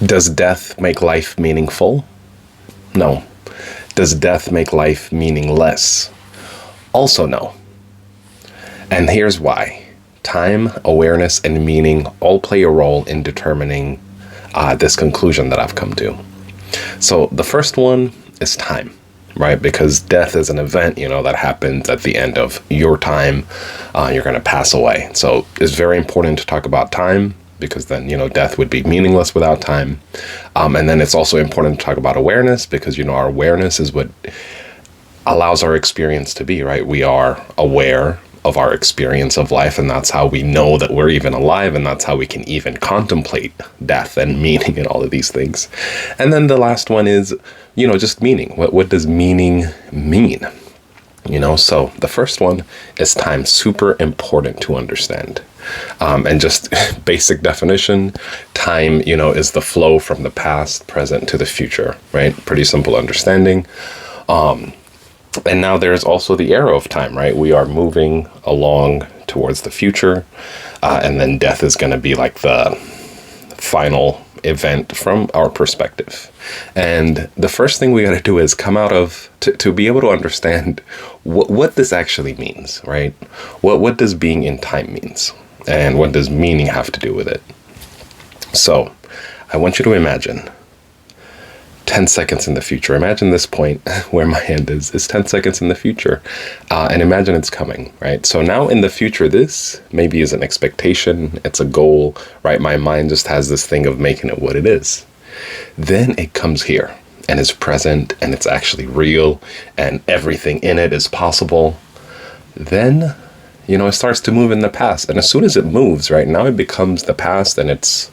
Does death make life meaningful? No. Does death make life meaningless? Also no. And here's why. Time, awareness, and meaning all play a role in determining this conclusion that I've come to. So the first one is time, right? Because death is an event, that happens at the end of your time. You're going to pass away. So it's very important to talk about time, because then, death would be meaningless without time. And then it's also important to talk about awareness, because, our awareness is what allows our experience to be, right? We are aware of our experience of life, and that's how we know that we're even alive, and that's how we can even contemplate death and meaning and all of these things. And then the last one is, just meaning. What does meaning mean? So the first one is time. Super important to understand. And just basic definition, time, is the flow from the past, present to the future, right? Pretty simple understanding. And now there's also the arrow of time, right? We are moving along towards the future. And then death is going to be like the final event from our perspective. And the first thing we got to do is come out of, to be able to understand what this actually means, right? What does being in time means? And what does meaning have to do with it? So I want you to imagine 10 seconds in the future. Imagine this point where my hand is 10 seconds in the future. And imagine it's coming, right? So now in the future, this maybe is an expectation. It's a goal, right? My mind just has this thing of making it what it is. Then it comes here and is present, and it's actually real, and everything in it is possible. Then, it starts to move in the past. And as soon as it moves, right, now it becomes the past, and it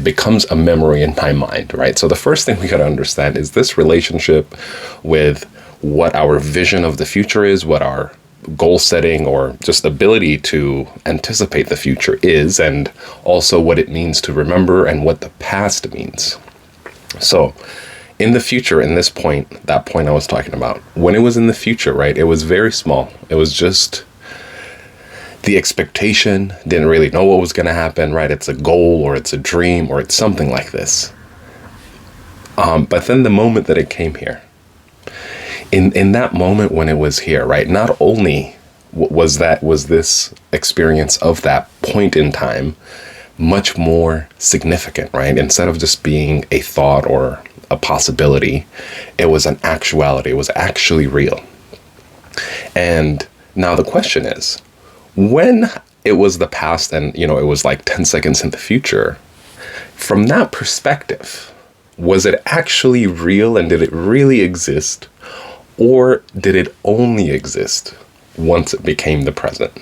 becomes a memory in my mind, right? So the first thing we got to understand is this relationship with what our vision of the future is, what our goal setting or just ability to anticipate the future is, and also what it means to remember and what the past means. So in the future, in this point, that point I was talking about, when it was in the future, right, it was very small. It was just the expectation, didn't really know what was going to happen, right? It's a goal, or it's a dream, or it's something like this. But then the moment that it came here, in that moment when it was here, right? Not only was this experience of that point in time much more significant, right? Instead of just being a thought or a possibility, it was an actuality. It was actually real. And now the question is, when it was the past and, it was like 10 seconds in the future, from that perspective, was it actually real, and did it really exist? Or did it only exist once it became the present?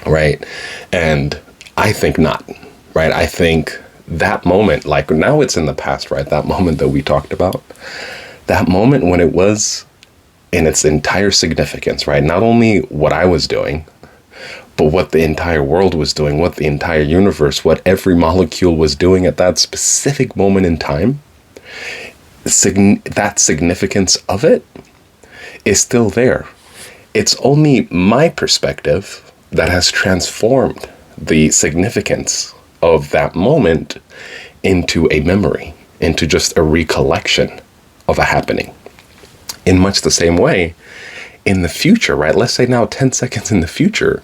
Right? And I think not, right? I think that moment, like now it's in the past, right? That moment that we talked about, that moment when it was in its entire significance, right? Not only what I was doing, but what the entire world was doing, what the entire universe, what every molecule was doing at that specific moment in time, that significance of it is still there. It's only my perspective that has transformed the significance of that moment into a memory, into just a recollection of a happening. In much the same way, in the future, right? Let's say now 10 seconds in the future,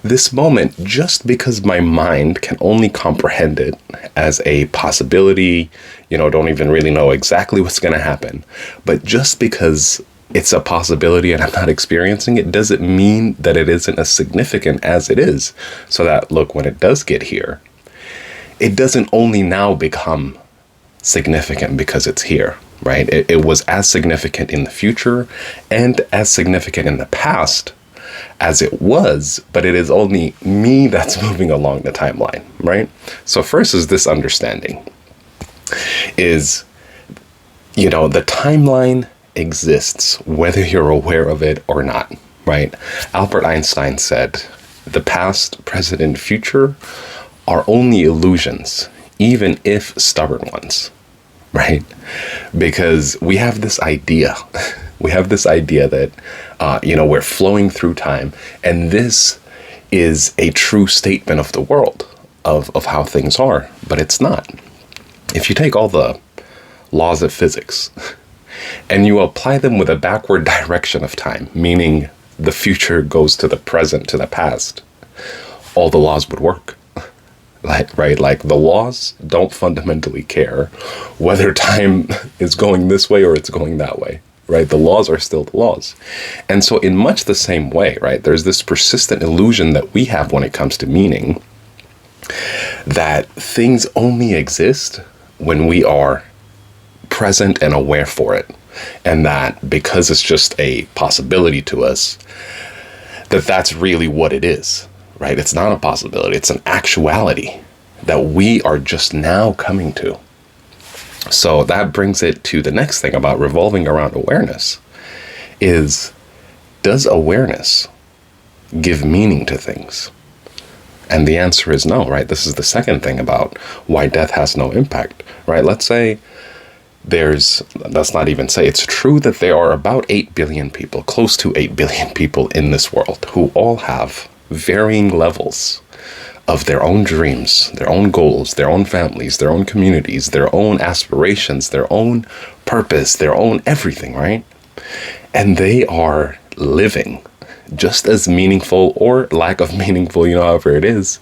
this moment, just because my mind can only comprehend it as a possibility, don't even really know exactly what's going to happen, but just because it's a possibility and I'm not experiencing it, doesn't mean that it isn't as significant as it is. So that, look, when it does get here, it doesn't only now become significant because it's here. Right? It was as significant in the future and as significant in the past as it was, but it is only me that's moving along the timeline, right? So first is this understanding is, the timeline exists whether you're aware of it or not, right? Albert Einstein said, the past, present, and future are only illusions, even if stubborn ones. Right? Because we have this idea that, we're flowing through time, and this is a true statement of the world. of how things are, but it's not. If you take all the laws of physics and you apply them with a backward direction of time, meaning the future goes to the present, to the past, all the laws would work. Like the laws don't fundamentally care whether time is going this way or it's going that way, right? The laws are still the laws. And so in much the same way, right, there's this persistent illusion that we have when it comes to meaning, that things only exist when we are present and aware for it. And that because it's just a possibility to us, that's really what it is, right? It's not a possibility. It's an actuality that we are just now coming to. So that brings it to the next thing about revolving around awareness is, does awareness give meaning to things? And the answer is no, right? This is the second thing about why death has no impact, right? Let's say let's not even say, it's true that there are about 8 billion people, close to 8 billion people in this world who all have varying levels of their own dreams, their own goals, their own families, their own communities, their own aspirations, their own purpose, their own everything, right? And they are living just as meaningful or lack of meaningful, however it is,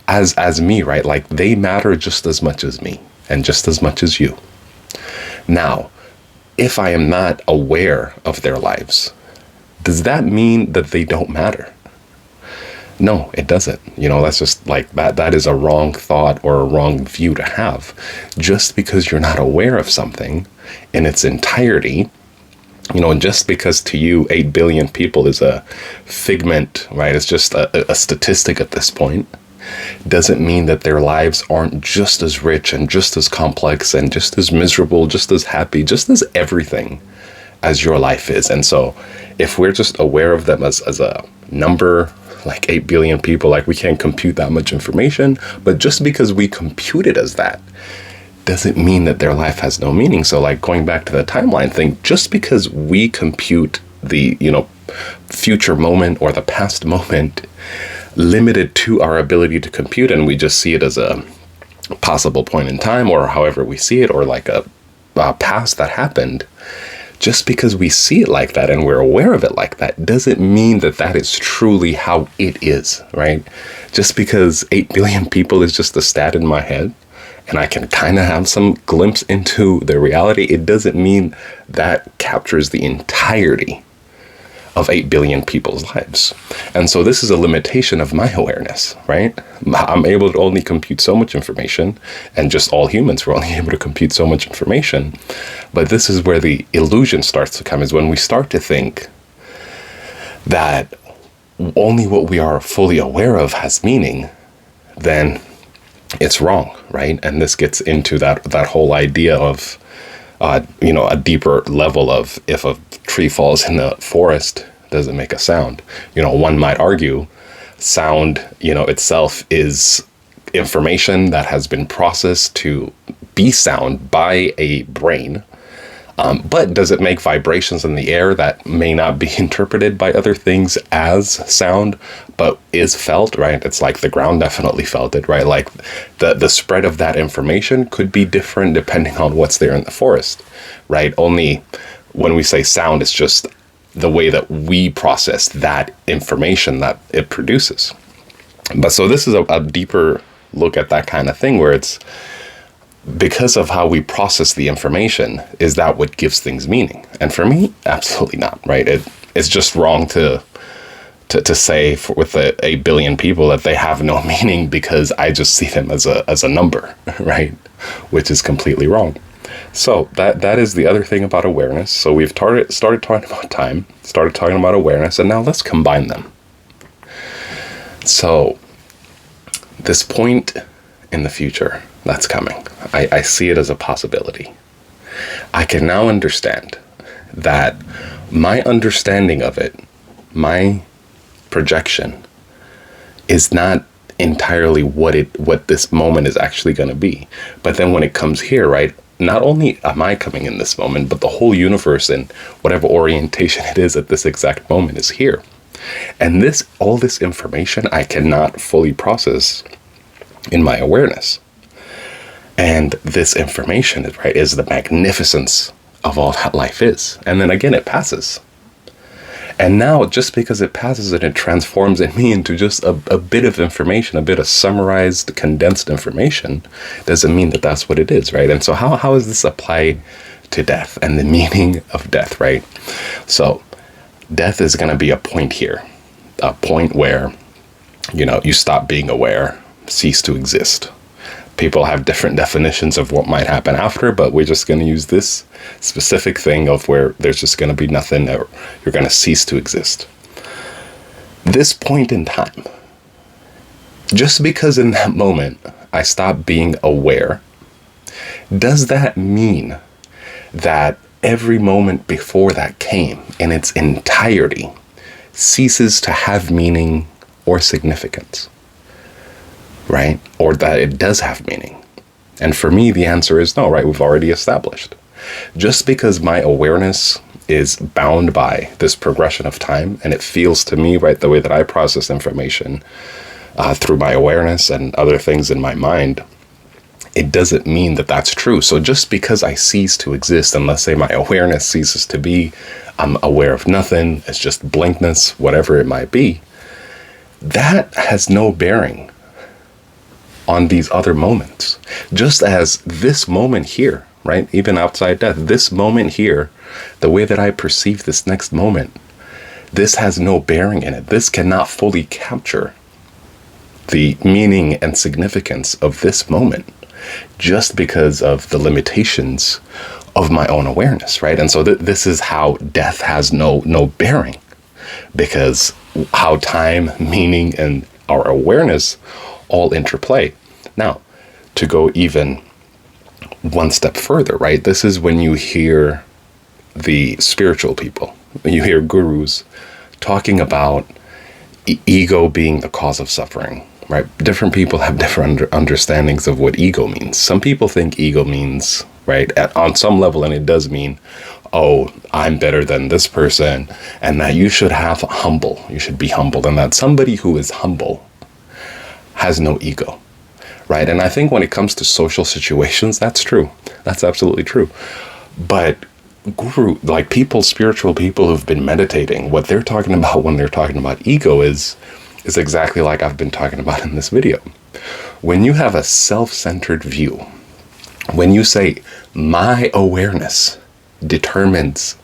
as me, right? Like they matter just as much as me and just as much as you. Now, if I am not aware of their lives, does that mean that they don't matter? No, it doesn't. That's just like that is a wrong thought or a wrong view to have. Just because you're not aware of something in its entirety, just because to you 8 billion people is a figment, right? It's just a statistic at this point, doesn't mean that their lives aren't just as rich and just as complex and just as miserable, just as happy, just as everything as your life is. And so if we're just aware of them as a number, like 8 billion people, like we can't compute that much information, but just because we compute it as that doesn't mean that their life has no meaning. So like going back to the timeline thing, just because we compute the, future moment or the past moment limited to our ability to compute, and we just see it as a possible point in time or however we see it, or like a past that happened, just because we see it like that and we're aware of it like that doesn't mean that that is truly how it is, right? Just because 8 billion people is just a stat in my head and I can kind of have some glimpse into the reality, it doesn't mean that captures the entirety of 8 billion people's lives. And so this is a limitation of my awareness, right? I'm able to only compute so much information, and just all humans were only able to compute so much information. But this is where the illusion starts to come, is when we start to think that only what we are fully aware of has meaning, then it's wrong, right? And this gets into that whole idea of a deeper level of, if a tree falls in the forest, does it make a sound? One might argue sound, itself is information that has been processed to be sound by a brain. But does it make vibrations in the air that may not be interpreted by other things as sound, but is felt, right? It's like the ground definitely felt it, right? Like the spread of that information could be different depending on what's there in the forest, right? Only when we say sound, it's just the way that we process that information that it produces. But so this is a deeper look at that kind of thing, where it's, because of how we process the information, is that what gives things meaning? And for me, absolutely not, right? It's just wrong to say with the 8 billion people that they have no meaning because I just see them as a number, right? Which is completely wrong. So that is the other thing about awareness. So we've started talking about time, started talking about awareness, and now let's combine them. So this point in the future that's coming, I see it as a possibility. I can now understand that my understanding of it, my projection, is not entirely what this moment is actually going to be. But then when it comes here, right, not only am I coming in this moment, but the whole universe and whatever orientation it is at this exact moment is here. And all this information I cannot fully process in my awareness. And this information, right, is the magnificence of all that life is. And then again, it passes. And now, just because it passes and it transforms in me into just a bit of information, a bit of summarized, condensed information, doesn't mean that that's what it is, right? And so how does this apply to death and the meaning of death, right? So death is going to be a point here, a point where, you stop being aware, cease to exist. People have different definitions of what might happen after, but we're just going to use this specific thing of where there's just going to be nothing, or you're going to cease to exist. This point in time, just because in that moment I stop being aware, does that mean that every moment before that came in its entirety ceases to have meaning or significance? Right? Or that it does have meaning? And for me, the answer is no, right? We've already established. Just because my awareness is bound by this progression of time, and it feels to me, right, the way that I process information through my awareness and other things in my mind, it doesn't mean that that's true. So just because I cease to exist, and let's say my awareness ceases to be, I'm aware of nothing, it's just blankness, whatever it might be, that has no bearing on these other moments. Just as this moment here, right, even outside death, this moment here, the way that I perceive this next moment, this has no bearing in it. This cannot fully capture the meaning and significance of this moment just because of the limitations of my own awareness, right? And so this is how death has no bearing, because how time, meaning, and our awareness all interplay. Now, to go even one step further, right? This is when you hear the spiritual people, when you hear gurus talking about ego being the cause of suffering, right? Different people have different understandings of what ego means. Some people think ego means, right, on some level, and it does mean, oh, I'm better than this person, and that you should you should be humble, and that somebody who is humble has no ego, right? And I think when it comes to social situations, that's true. That's absolutely true. But spiritual people who've been meditating, what they're talking about when they're talking about ego is exactly like I've been talking about in this video. When you have a self-centered view, when you say, my awareness determines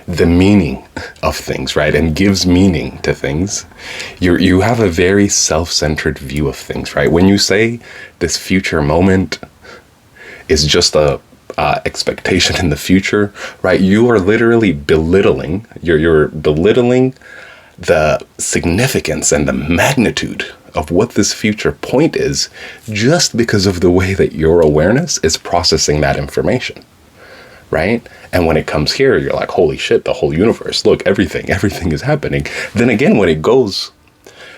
the meaning of things, right, and gives meaning to things, you have a very self-centered view of things, right? When you say this future moment is just a expectation in the future, right, you are literally belittling, you're belittling the significance and the magnitude of what this future point is just because of the way that your awareness is processing that information, right? And when it comes here, you're like, holy shit, the whole universe, look, everything is happening. Then again, when it goes,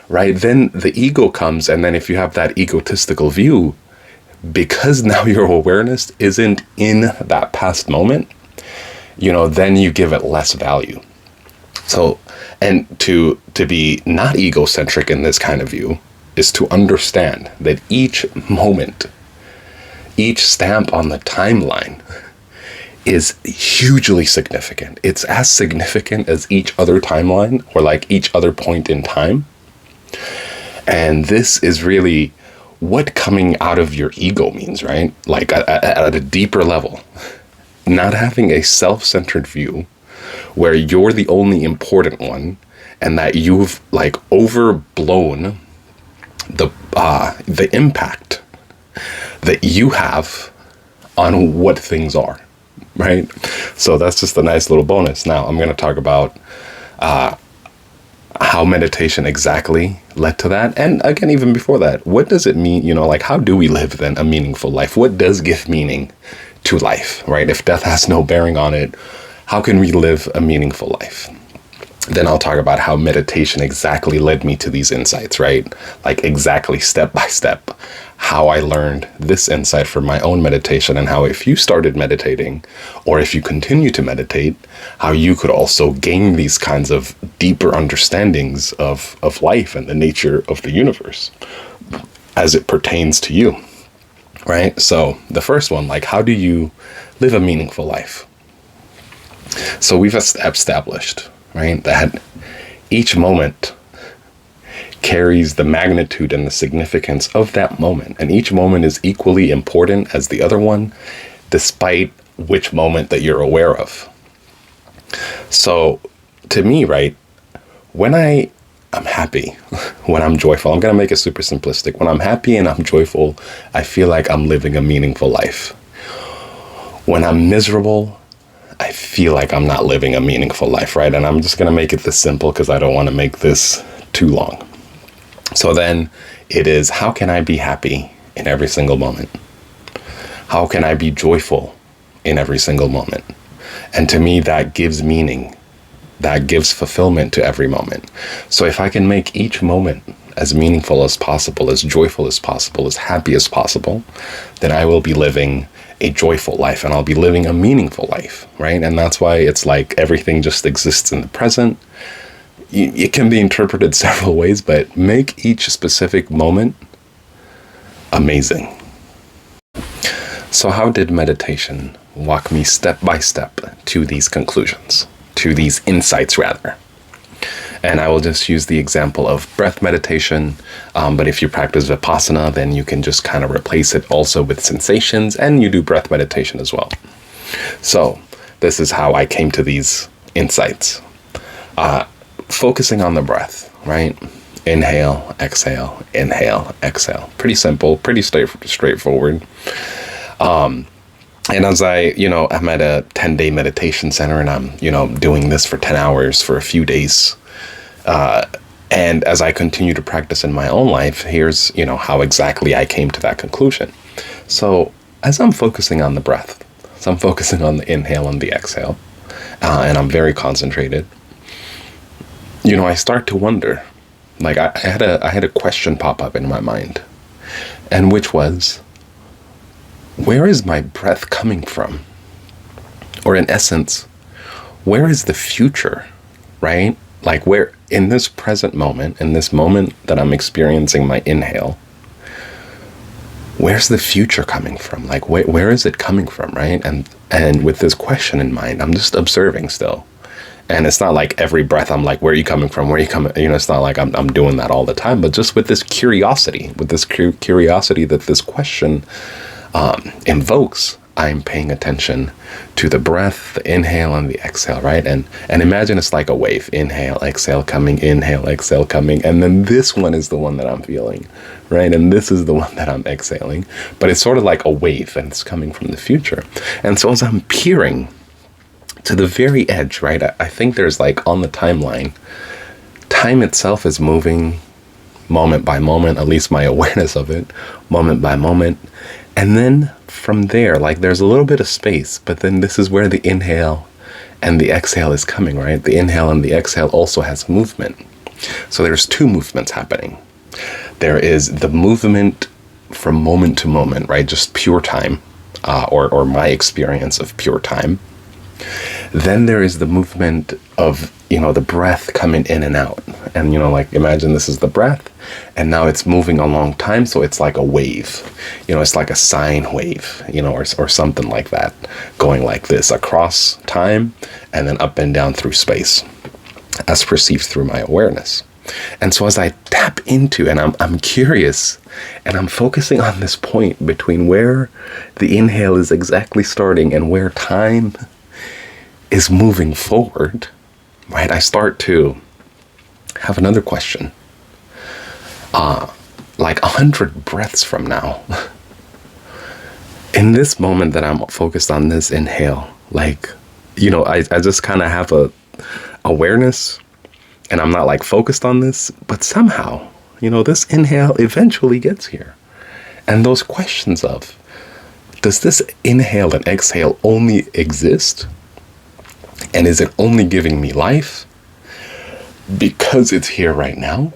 right, then the ego comes, and then if you have that egotistical view, because now your awareness isn't in that past moment, then you give it less value. So, and to be not egocentric in this kind of view is to understand that each moment, each stamp on the timeline is hugely significant. It's as significant as each other timeline, or like each other point in time. And this is really what coming out of your ego means, right? Like at a deeper level, not having a self-centered view where you're the only important one, and that you've like overblown the impact that you have on what things are, right? So that's just a nice little bonus. Now I'm going to talk about how meditation exactly led to that. And again, even before that, what does it mean, like how do we live then a meaningful life? What does give meaning to life, right? If death has no bearing on it, how can we live a meaningful life? Then I'll talk about how meditation exactly led me to these insights, right? Like exactly step by step, how I learned this insight from my own meditation, and how if you started meditating, or if you continue to meditate, how you could also gain these kinds of deeper understandings of life and the nature of the universe. as it pertains to you, right? So the first one, like, how do you live a meaningful life? So we've established, right, that each moment carries the magnitude and the significance of that moment. And each moment is equally important as the other one, despite which moment that you're aware of. So to me, right, when I'm happy, when I'm joyful, I'm going to make it super simplistic. When I'm happy and I'm joyful, I feel like I'm living a meaningful life. When I'm miserable, I feel like I'm not living a meaningful life, right? And I'm just going to make it this simple because I don't want to make this too long. So then it is, how can I be happy in every single moment? How can I be joyful in every single moment? And to me, that gives meaning. That gives fulfillment to every moment. So if I can make each moment as meaningful as possible, as joyful as possible, as happy as possible, then I will be living a joyful life and I'll be living a meaningful life, right? And that's why it's like everything just exists in the present. It can be interpreted several ways, but make each specific moment amazing. So how did meditation walk me step by step to these conclusions, to these insights rather? And I will just use the example of breath meditation. But if you practice Vipassana, then you can just kind of replace it also with sensations, and you do breath meditation as well. So this is how I came to these insights. Focusing on the breath, right? Inhale, exhale, inhale, exhale. Pretty simple, pretty straightforward. And as I'm at a 10-day meditation center and I'm, doing this for 10 hours for a few days. And as I continue to practice in my own life, here's, how exactly I came to that conclusion. So as I'm focusing on the breath, so I'm focusing on the inhale and the exhale, and I'm very concentrated, I start to wonder, like I had a question pop up in my mind, and which was, where is my breath coming from? Or in essence, where is the future, right? Like where, in this present moment, in this moment that I'm experiencing my inhale, where's the future coming from? Like where is it coming from, right? And with this question in mind, I'm just observing still. And it's not like every breath I'm like, where are you coming from? Where are you coming? It's not like I'm doing that all the time, but just with this curiosity, that this question invokes, I'm paying attention to the breath, the inhale and the exhale, right? And imagine it's like a wave. Inhale, exhale coming, and then this one is the one that I'm feeling, right? And this is the one that I'm exhaling. But it's sort of like a wave and it's coming from the future. And so as I'm peering to the very edge, right? I think there's like on the timeline, time itself is moving moment by moment, at least my awareness of it, moment by moment. And then from there, like there's a little bit of space, but then this is where the inhale and the exhale is coming, right? The inhale and the exhale also has movement. So there's two movements happening. There is the movement from moment to moment, right? Just pure time, or my experience of pure time. Then there is the movement of, the breath coming in and out. And, like imagine this is the breath and now it's moving a long time. So it's like a wave, it's like a sine wave, or something like that, going like this across time and then up and down through space as perceived through my awareness. And so as I tap into, and I'm curious and I'm focusing on this point between where the inhale is exactly starting and where time is moving forward, right? I start to have another question. Like 100 breaths from now, in this moment that I'm focused on this inhale, like, I just kind of have a awareness and I'm not like focused on this, but somehow, this inhale eventually gets here. And those questions of, does this inhale and exhale only exist? And is it only giving me life because it's here right now?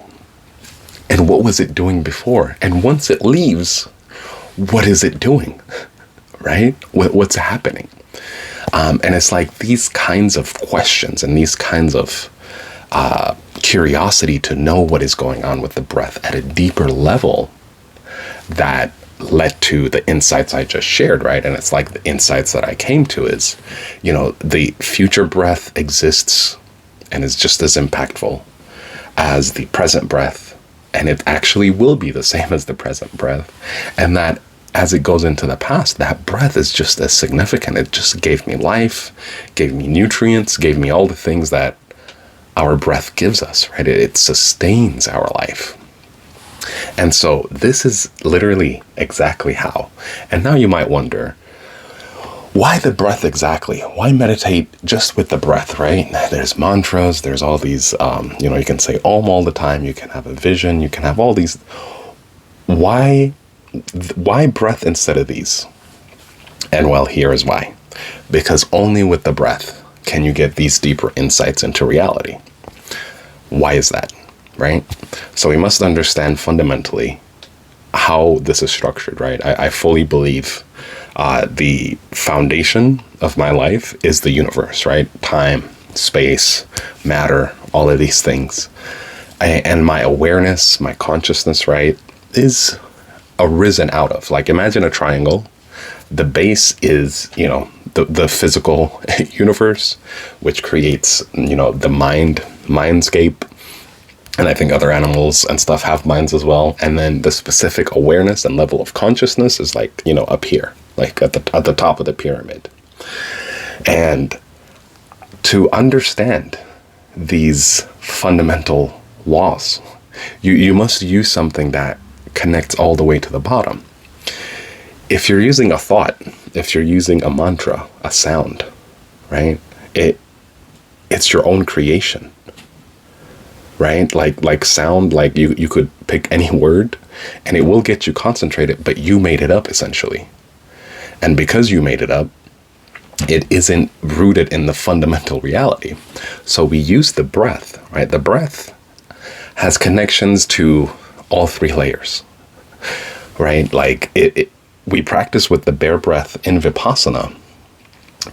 And what was it doing before? And once it leaves, what is it doing? Right? What's happening? And it's like these kinds of questions and these kinds of curiosity to know what is going on with the breath at a deeper level that led to the insights I just shared, right? And it's like the insights that I came to is, the future breath exists and is just as impactful as the present breath. And it actually will be the same as the present breath. And that as it goes into the past, that breath is just as significant. It just gave me life, gave me nutrients, gave me all the things that our breath gives us, right? It sustains our life. And so this is literally exactly how. And now you might wonder, why the breath exactly? Why meditate just with the breath, right? There's mantras, there's all these, you can say Om all the time, you can have a vision, you can have all these. Why breath instead of these? And well, here is why. Because only with the breath can you get these deeper insights into reality. Why is that, right? So we must understand fundamentally how this is structured, right? I fully believe the foundation of my life is the universe, right? Time, space, matter, all of these things. And my awareness, my consciousness, right, is arisen out of. Like, imagine a triangle. The base is, the physical universe, which creates, the mindscape. And I think other animals and stuff have minds as well. And then the specific awareness and level of consciousness is like, up here, like at the top of the pyramid. And to understand these fundamental laws, you must use something that connects all the way to the bottom. If you're using a thought, if you're using a mantra, a sound, right? It's your own creation. Right? Like sound, like you could pick any word and it will get you concentrated, but you made it up essentially. And because you made it up, it isn't rooted in the fundamental reality. So we use the breath, right? The breath has connections to all three layers, right? Like we practice with the bare breath in Vipassana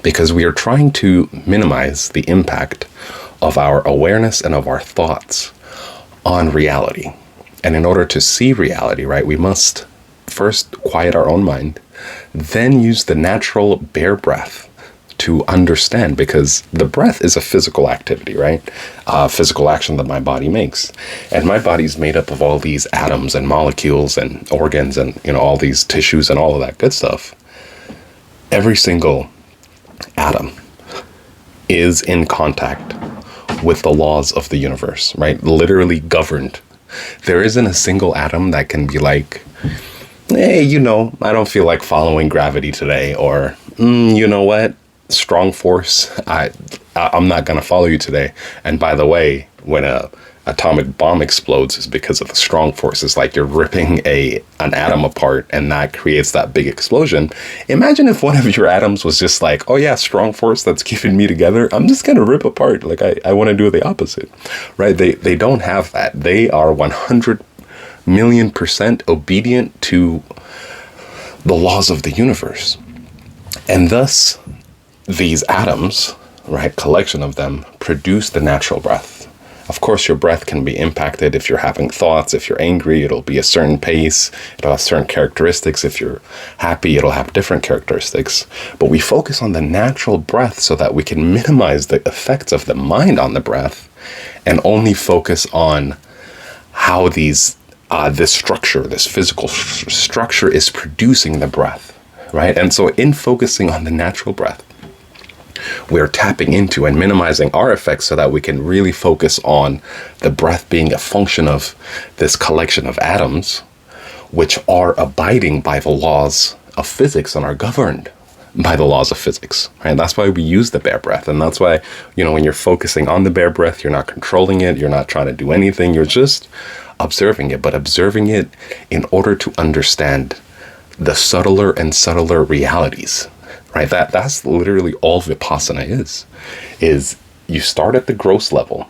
because we are trying to minimize the impact of our awareness and of our thoughts on reality. And in order to see reality, right, we must first quiet our own mind, then use the natural bare breath to understand, because the breath is a physical activity, right? Physical action that my body makes. And my body's made up of all these atoms and molecules and organs and, all these tissues and all of that good stuff. Every single atom is in contact with the laws of the universe, right? Literally governed. There isn't a single atom that can be like, hey, I don't feel like following gravity today, or you know what? Strong force, I'm not gonna follow you today. And by the way, when a atomic bomb explodes, is because of the strong force. It's like you're ripping an atom apart, and that creates that big explosion. Imagine if one of your atoms was just like, oh yeah, strong force that's keeping me together, I'm just gonna rip apart. Like I want to do the opposite, right? They don't have that. They are 100 million% obedient to the laws of the universe. And thus these atoms, right, collection of them, produce the natural breath. Of course, your breath can be impacted if you're having thoughts. If you're angry, it'll be a certain pace. It'll have certain characteristics. If you're happy, it'll have different characteristics. But we focus on the natural breath so that we can minimize the effects of the mind on the breath and only focus on how this structure, this physical structure is producing the breath, right? And so in focusing on the natural breath, we're tapping into and minimizing our effects so that we can really focus on the breath being a function of this collection of atoms, which are abiding by the laws of physics and are governed by the laws of physics, right? That's why we use the bare breath. And that's why, when you're focusing on the bare breath, you're not controlling it. You're not trying to do anything. You're just observing it, but observing it in order to understand the subtler and subtler realities. Right, that's literally all Vipassana is you start at the gross level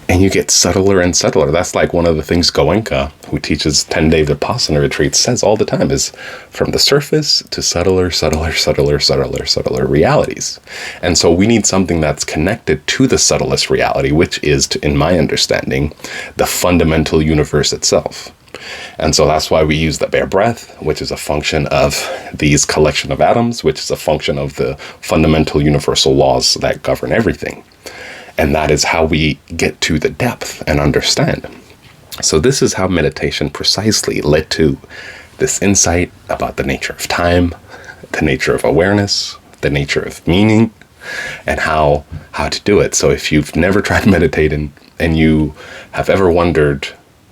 and you get subtler and subtler. That's like one of the things Goenka, who teaches 10-day Vipassana retreats, says all the time, is from the surface to subtler realities. And so we need something that's connected to the subtlest reality, which is, in my understanding, the fundamental universe itself. And so that's why we use the bare breath, which is a function of these collection of atoms, which is a function of the fundamental universal laws that govern everything. And that is how we get to the depth and understand. So this is how meditation precisely led to this insight about the nature of time, the nature of awareness, the nature of meaning, and how to do it. So if you've never tried meditating and you have ever wondered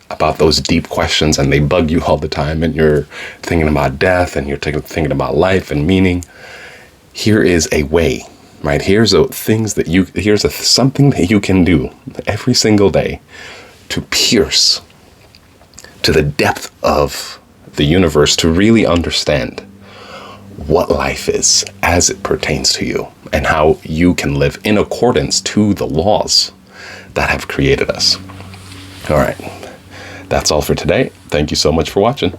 about those deep questions and they bug you all the time and you're thinking about death and you're thinking about life and meaning, here is a way, right? Here's something that you can do every single day to pierce to the depth of the universe, to really understand what life is as it pertains to you and how you can live in accordance to the laws that have created us. All right. That's all for today. Thank you so much for watching.